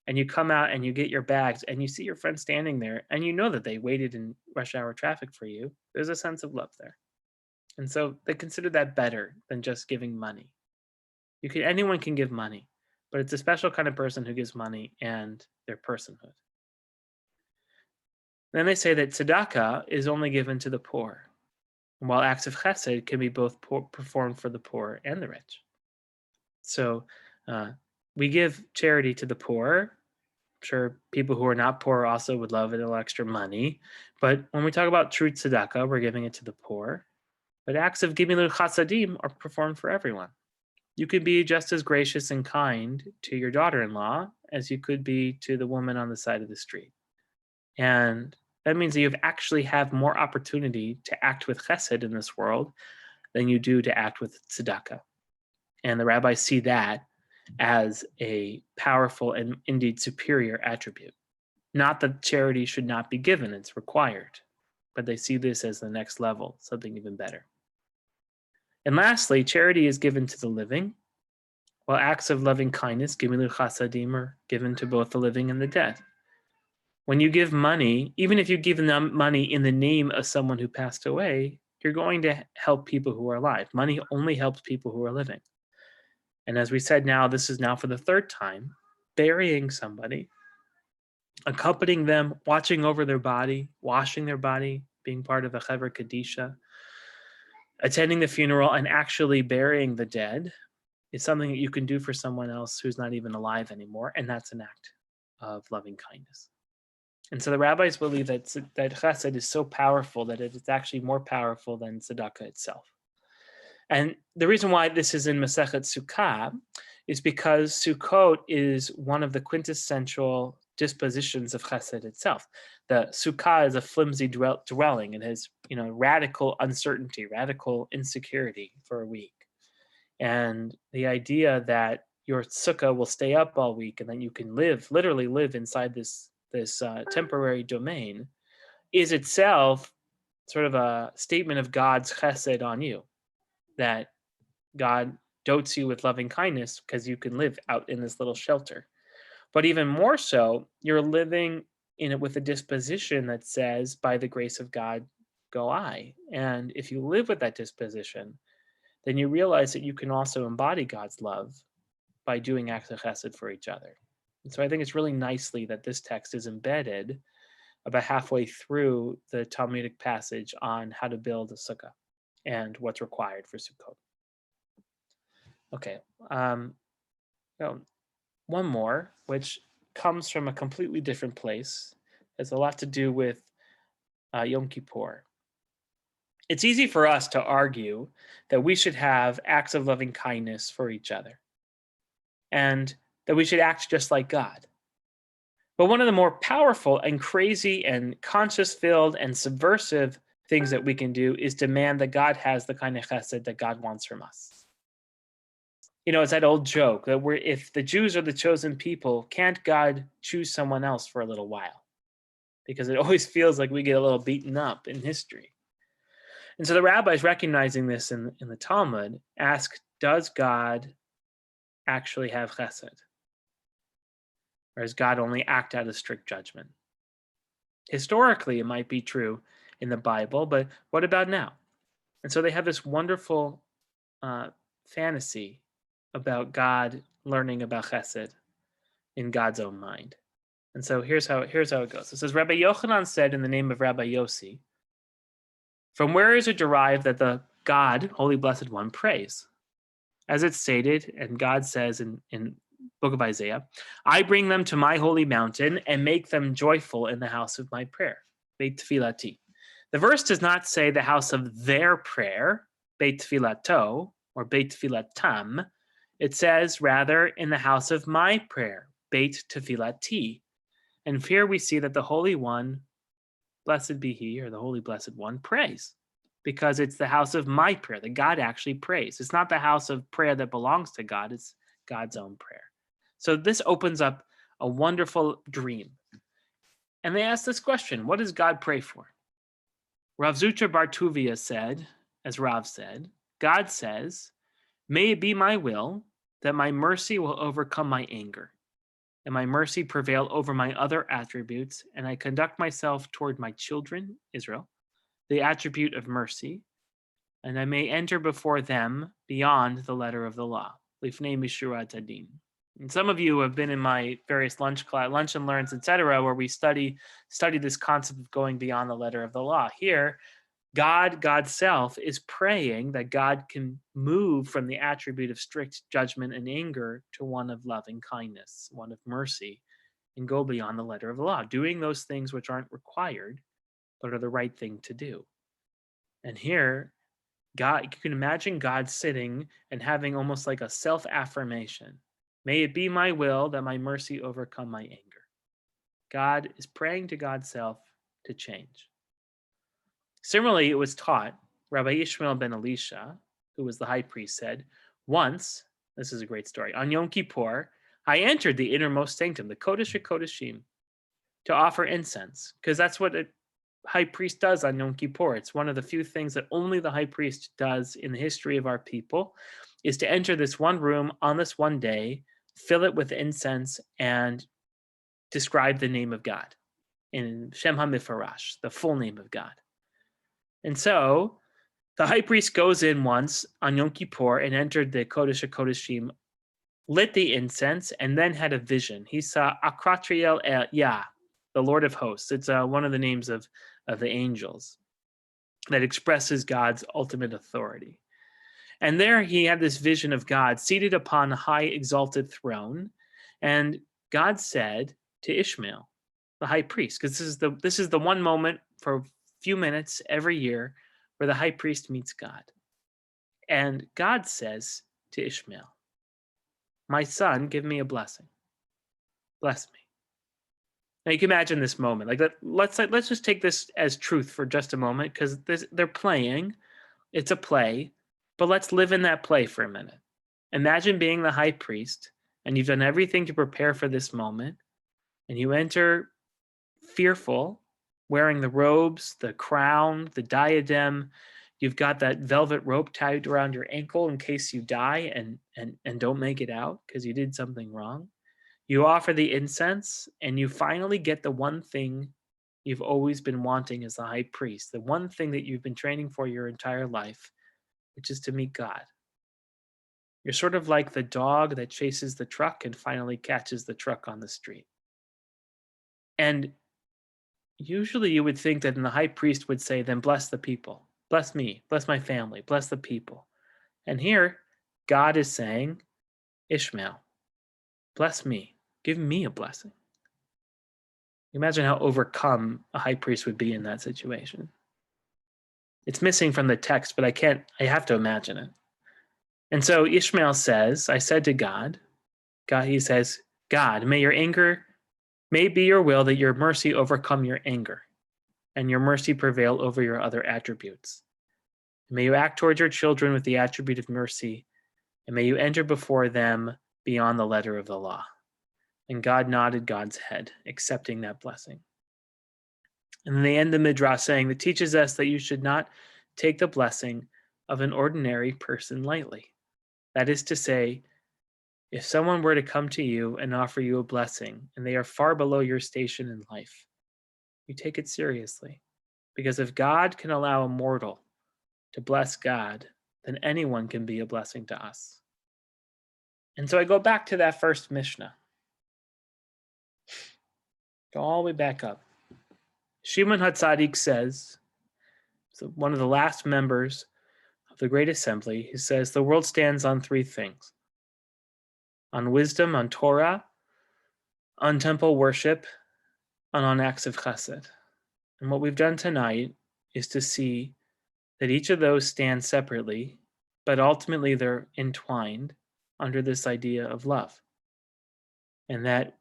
D: and you come out and you get your bags and you see your friend standing there and you know that they waited in rush hour traffic for you, there's a sense of love there. And so they consider that better than just giving money. Anyone can give money, but it's a special kind of person who gives money and their personhood. Then they say that tzedakah is only given to the poor, while acts of chesed can be both performed for the poor and the rich. So we give charity to the poor. I'm sure people who are not poor also would love a little extra money. But when we talk about true tzedakah, we're giving it to the poor. But acts of gimilut chasadim are performed for everyone. You could be just as gracious and kind to your daughter-in-law as you could be to the woman on the side of the street. And that means that you actually have more opportunity to act with chesed in this world than you do to act with tzedakah. And the rabbis see that as a powerful and indeed superior attribute. Not that charity should not be given, it's required, but they see this as the next level, something even better. And lastly, charity is given to the living, while acts of loving kindness, gimilut chasadim, are given to both the living and the dead. When you give money, even if you give them money in the name of someone who passed away, you're going to help people who are alive. Money only helps people who are living. And as we said now, this is now for the third time, burying somebody, accompanying them, watching over their body, washing their body, being part of a Chaver Kadisha, attending the funeral and actually burying the dead is something that you can do for someone else who's not even alive anymore, and that's an act of loving kindness. And so the rabbis believe that chesed is so powerful that it is actually more powerful than tzedakah itself. And the reason why this is in Masechet Sukkah is because Sukkot is one of the quintessential dispositions of chesed itself. The Sukkah is a flimsy dwelling. It has, radical uncertainty, radical insecurity for a week. And the idea that your sukkah will stay up all week and then you can literally live inside this temporary domain is itself sort of a statement of God's chesed on you, that God dotes you with loving kindness because you can live out in this little shelter. But even more so, you're living in it with a disposition that says, by the grace of God, go I. And if you live with that disposition, then you realize that you can also embody God's love by doing acts of chesed for each other. And so I think it's really nicely that this text is embedded about halfway through the Talmudic passage on how to build a sukkah and what's required for Sukkot. Okay, one more, which comes from a completely different place. It has a lot to do with Yom Kippur. It's easy for us to argue that we should have acts of loving kindness for each other and that we should act just like God. But one of the more powerful and crazy and conscience-filled and subversive things that we can do is demand that God has the kind of chesed that God wants from us. It's that old joke that if the Jews are the chosen people, can't God choose someone else for a little while? Because it always feels like we get a little beaten up in history. And so the rabbis, recognizing this in the Talmud, ask, does God actually have chesed? Or does God only act out of strict judgment? Historically, it might be true in the Bible, but what about now? And so they have this wonderful fantasy about God learning about chesed in God's own mind. And so here's how it goes. It says, Rabbi Yochanan said in the name of Rabbi Yossi, from where is it derived that the God, Holy Blessed One, prays? As it's stated, and God says in Book of Isaiah, I bring them to my holy mountain and make them joyful in the house of my prayer, Beit Tefilati. The verse does not say the house of their prayer, Beit Tefilato, or Beit Tefilatam. It says, rather, in the house of my prayer, Beit Tefilati. And here we see that the Holy One, blessed be he, or the Holy Blessed One, prays. Because it's the house of my prayer that God actually prays. It's not the house of prayer that belongs to God. It's God's own prayer. So this opens up a wonderful dream. And they ask this question, what does God pray for? Rav Zutra Bar Tuvia said, as Rav said, God says, may it be my will that my mercy will overcome my anger, and my mercy prevail over my other attributes, and I conduct myself toward my children, Israel, the attribute of mercy, and I may enter before them beyond the letter of the law. Lifnei Mishurat Adin. And some of you have been in my various lunch and learns, etc., where we study this concept of going beyond the letter of the law. Here, God's self, is praying that God can move from the attribute of strict judgment and anger to one of loving kindness, one of mercy, and go beyond the letter of the law, doing those things which aren't required, but are the right thing to do. And here, God, you can imagine God sitting and having almost like a self-affirmation. May it be my will that my mercy overcome my anger. God is praying to God's self to change. Similarly, it was taught, Rabbi Ishmael ben Elisha, who was the high priest, said, once, this is a great story, on Yom Kippur, I entered the innermost sanctum, the Kodesh HaKodeshim, to offer incense, because that's what a high priest does on Yom Kippur. It's one of the few things that only the high priest does in the history of our people, is to enter this one room on this one day, fill it with incense, and describe the name of God in Shem HaMifarash, the full name of God. And so the high priest goes in once on Yom Kippur and entered the Kodesh HaKodeshim, lit the incense, and then had a vision. He saw Akratriel El Yah, the Lord of hosts. It's one of the names of the angels. that expresses God's ultimate authority. And there he had this vision of God seated upon a high exalted throne. And God said to Ishmael, the high priest, because this is the one moment for a few minutes every year where the high priest meets God. And God says to Ishmael, my son, give me a blessing. Bless me. Now you can imagine this moment. Let's just take this as truth for just a moment, because they're playing. It's a play, but let's live in that play for a minute. Imagine being the high priest, and you've done everything to prepare for this moment, and you enter fearful, wearing the robes, the crown, the diadem. You've got that velvet rope tied around your ankle in case you die and don't make it out because you did something wrong. You offer the incense, and you finally get the one thing you've always been wanting as the high priest, the one thing that you've been training for your entire life, which is to meet God. You're sort of like the dog that chases the truck and finally catches the truck on the street. And usually you would think that the high priest would say, then bless the people, bless me, bless my family, bless the people. And here, God is saying, Ishmael, bless me. Give me a blessing. Imagine how overcome a high priest would be in that situation. It's missing from the text, but I have to imagine it. And so Ishmael says, I said to God, he says, God, may be your will that your mercy overcome your anger and your mercy prevail over your other attributes. May you act towards your children with the attribute of mercy, and may you enter before them beyond the letter of the law. And God nodded God's head, accepting that blessing. And then they end the midrash saying that teaches us that you should not take the blessing of an ordinary person lightly. That is to say, if someone were to come to you and offer you a blessing, and they are far below your station in life, you take it seriously. Because if God can allow a mortal to bless God, then anyone can be a blessing to us. And so I go back to that first Mishnah. Go all the way back up. Shimon HaTzadik says, so one of the last members of the Great Assembly, he says, the world stands on three things: on wisdom, on Torah, on temple worship, and on acts of chesed. And what we've done tonight is to see that each of those stand separately, but ultimately they're entwined under this idea of love. And that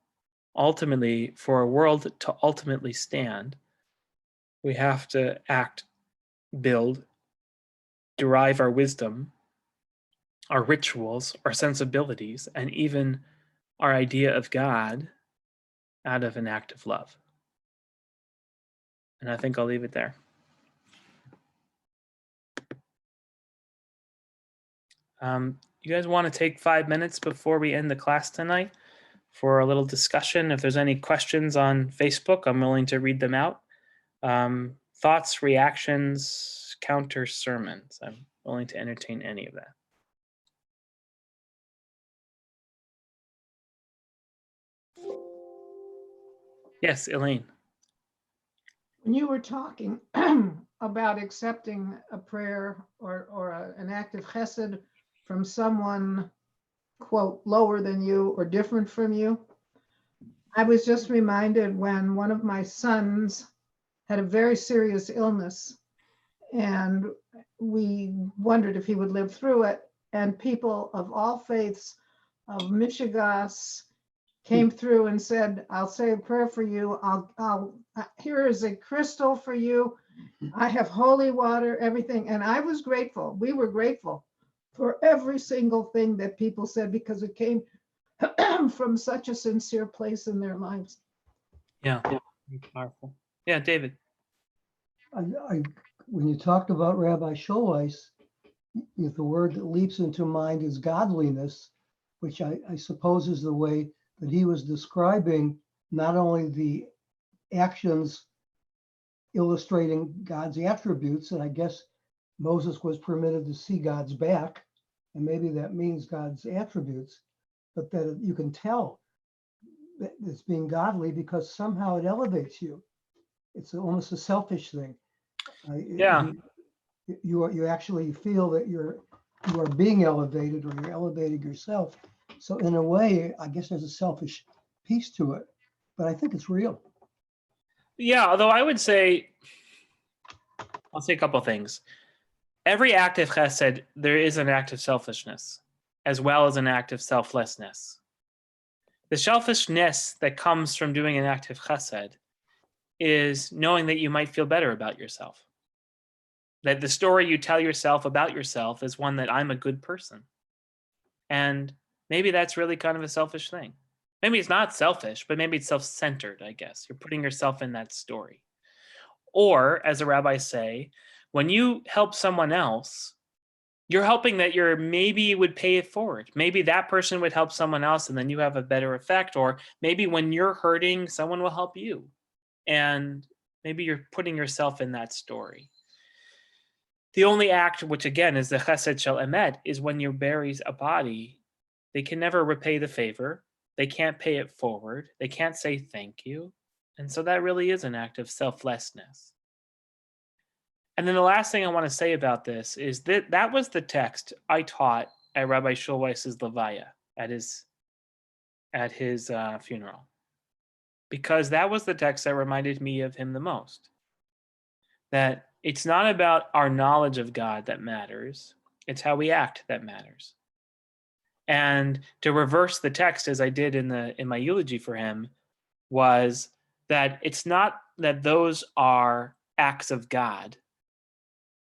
D: ultimately, for a world to ultimately stand, we have to act, build, derive our wisdom, our rituals, our sensibilities, and even our idea of God out of an act of love. And I think I'll leave it there. You guys want to take 5 minutes before we end the class tonight for a little discussion? If there's any questions on Facebook, I'm willing to read them out. Thoughts, reactions, counter sermons. I'm willing to entertain any of that. Yes, Elaine.
A: When you were talking about accepting a prayer or an act of chesed from someone, quote, lower than you or different from you, I was just reminded when one of my sons had a very serious illness, and we wondered if he would live through it. And people of all faiths of Michigas came through and said, I'll say a prayer for you. Here is a crystal for you. I have holy water, everything. And I was grateful. We were grateful for every single thing that people said, because it came from such a sincere place in their lives.
D: Yeah, powerful. Yeah, David.
C: When you talked about Rabbi Scholweis, the word that leaps into mind is godliness, which I suppose is the way that he was describing not only the actions illustrating God's attributes, and I guess Moses was permitted to see God's back, and maybe that means God's attributes, but that you can tell that it's being godly because somehow it elevates you. It's almost a selfish thing.
D: Yeah.
C: You actually feel that you are being elevated, or you're elevating yourself. So in a way, I guess there's a selfish piece to it, but I think it's real.
D: Yeah, although I would say, I'll say a couple things. Every act of chesed, there is an act of selfishness, as well as an act of selflessness. The selfishness that comes from doing an act of chesed is knowing that you might feel better about yourself. That the story you tell yourself about yourself is one that I'm a good person. And maybe that's really kind of a selfish thing. Maybe it's not selfish, but maybe it's self-centered, I guess. You're putting yourself in that story. Or, as the rabbis say, when you help someone else, you're helping that you're maybe would pay it forward. Maybe that person would help someone else and then you have a better effect. Or maybe when you're hurting, someone will help you. And maybe you're putting yourself in that story. The only act, which again is the chesed shel emet, is when you bury a body, they can never repay the favor. They can't pay it forward. They can't say thank you. And so that really is an act of selflessness. And then the last thing I want to say about this is that that was the text I taught at Rabbi Schulweiss's Levaya, at his funeral, because that was the text that reminded me of him the most. That it's not about our knowledge of God that matters, it's how we act that matters. And to reverse the text, as I did in my eulogy for him, was that it's not that those are acts of God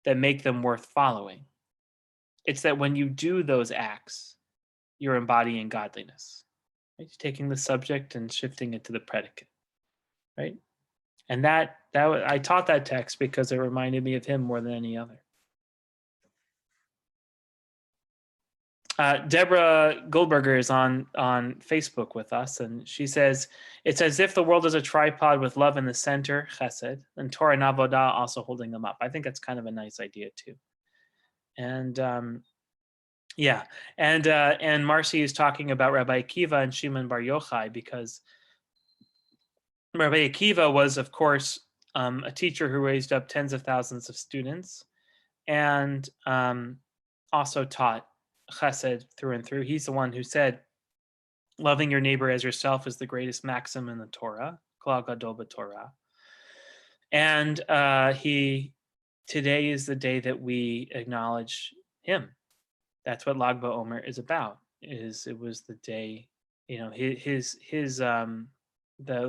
D: that make them worth following. It's that when you do those acts, you're embodying godliness. Right? You're taking the subject and shifting it to the predicate, right? And that I taught that text because it reminded me of him more than any other. Deborah Goldberger is on Facebook with us, and she says, it's as if the world is a tripod with love in the center, chesed, and Torah and Avodah also holding them up. I think that's kind of a nice idea too. And yeah, and Marcy is talking about Rabbi Akiva and Shimon Bar Yochai, because Rabbi Akiva was, of course, a teacher who raised up tens of thousands of students, and also taught chesed through and through. He's the one who said, loving your neighbor as yourself is the greatest maxim in the Torah, Klal Gadol b'Torah. And today is the day that we acknowledge him. That's what Lag BaOmer is about. It was the day, the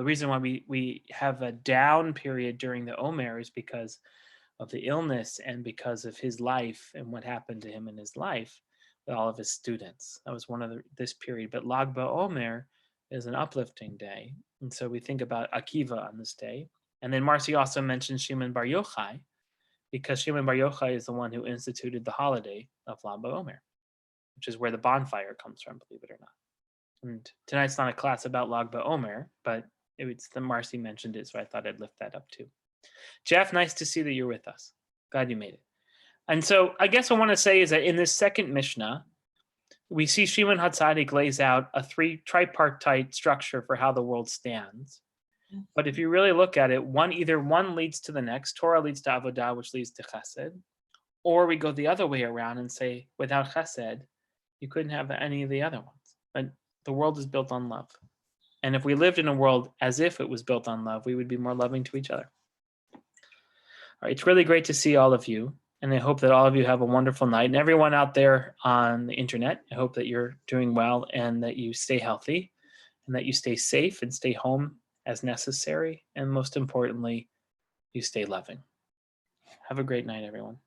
D: reason why we have a down period during the Omer is because of the illness and because of his life and what happened to him in his life with all of his students. That was one of this period. But Lag BaOmer is an uplifting day. And so we think about Akiva on this day. And then Marcy also mentioned Shimon Bar Yochai, because Shimon Bar Yochai is the one who instituted the holiday of Lag BaOmer, which is where the bonfire comes from, believe it or not. And tonight's not a class about Lag BaOmer, but it's the Marcy mentioned it, so I thought I'd lift that up too. Jeff, nice to see that you're with us. Glad you made it. And so I guess I want to say is that in this second Mishnah, we see Shimon HaTzadik lays out a tripartite structure for how the world stands. But if you really look at it, either one leads to the next. Torah leads to Avodah, which leads to Chesed. Or we go the other way around and say, without Chesed, you couldn't have any of the other ones. But the world is built on love. And if we lived in a world as if it was built on love, we would be more loving to each other. All right, it's really great to see all of you. And I hope that all of you have a wonderful night. And everyone out there on the internet, I hope that you're doing well and that you stay healthy and that you stay safe and stay home as necessary. And most importantly, you stay loving. Have a great night, everyone.